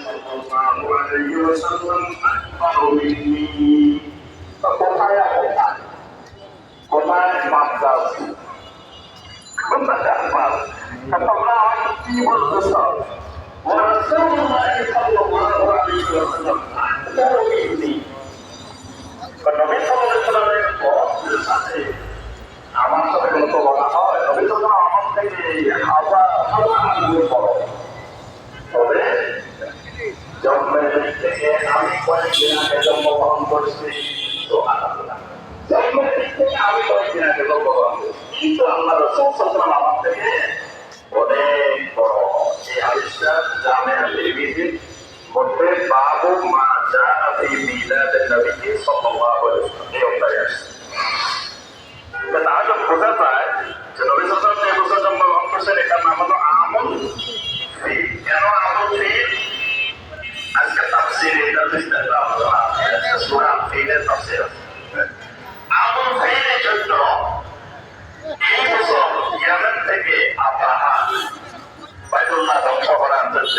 সাল্লাল্লাহু আলাইহি ওয়াসাল্লাম আকবারু মিন্নি। কোথায় কোথায় কোথায় মাপটা কোথায় মাপ তোমরা কি বলতেছ রাসূলুল্লাহ সাল্লাল্লাহু আলাইহি ওয়াসাল্লাম আকবারু মিন্নি। নবী সাল্লাল্লাহু আলাইহি ওয়াসাল্লামের সাথে আমার সাথে কোনো বলা হয় নবী সাল্লাল্লাহু আমার থেকে হাজার হাজার গুণ বড়। তবে জন্মের দিক থেকে আমি কয়েকদিন আগে জন্মগ্রহণ করছি তো আলহামদুলিল্লাহ জন্মের দিক থেকে আমি কয়েকদিন আগে জন্মগ্রহণ করছি কিন্তু আল্লাহ রাসূল সাল্লাল্লাহু আলাইহি আমার থেকে অনেক বড়। এই হাদিসটা জামিআ তিরমিজির মধ্যে বাবু মা জাআ ফি মিলাদিন নবী সাল্লাল্লাহু আলাইহি ওয়াসাল্লাম এই অধ্যায়ে আছে। তাহলে বোঝা যায় যে নবী সাল্লাল্লাহু আলাইহি ওয়াসাল্লাম জন্মগ্রহণ করছেন এটার নাম হলো আমল ফিল। কেন আমল ফিল? আজকে তাফসীর এটা বিস্তারিত আলোচনা আছে সূরা ফিলের তাফসীর আছে। আমল ফিলের জন্য এই বছর ইয়ামেন থেকে আব্রাহা বাইতুল্লাহ ধ্বংস করার জন্য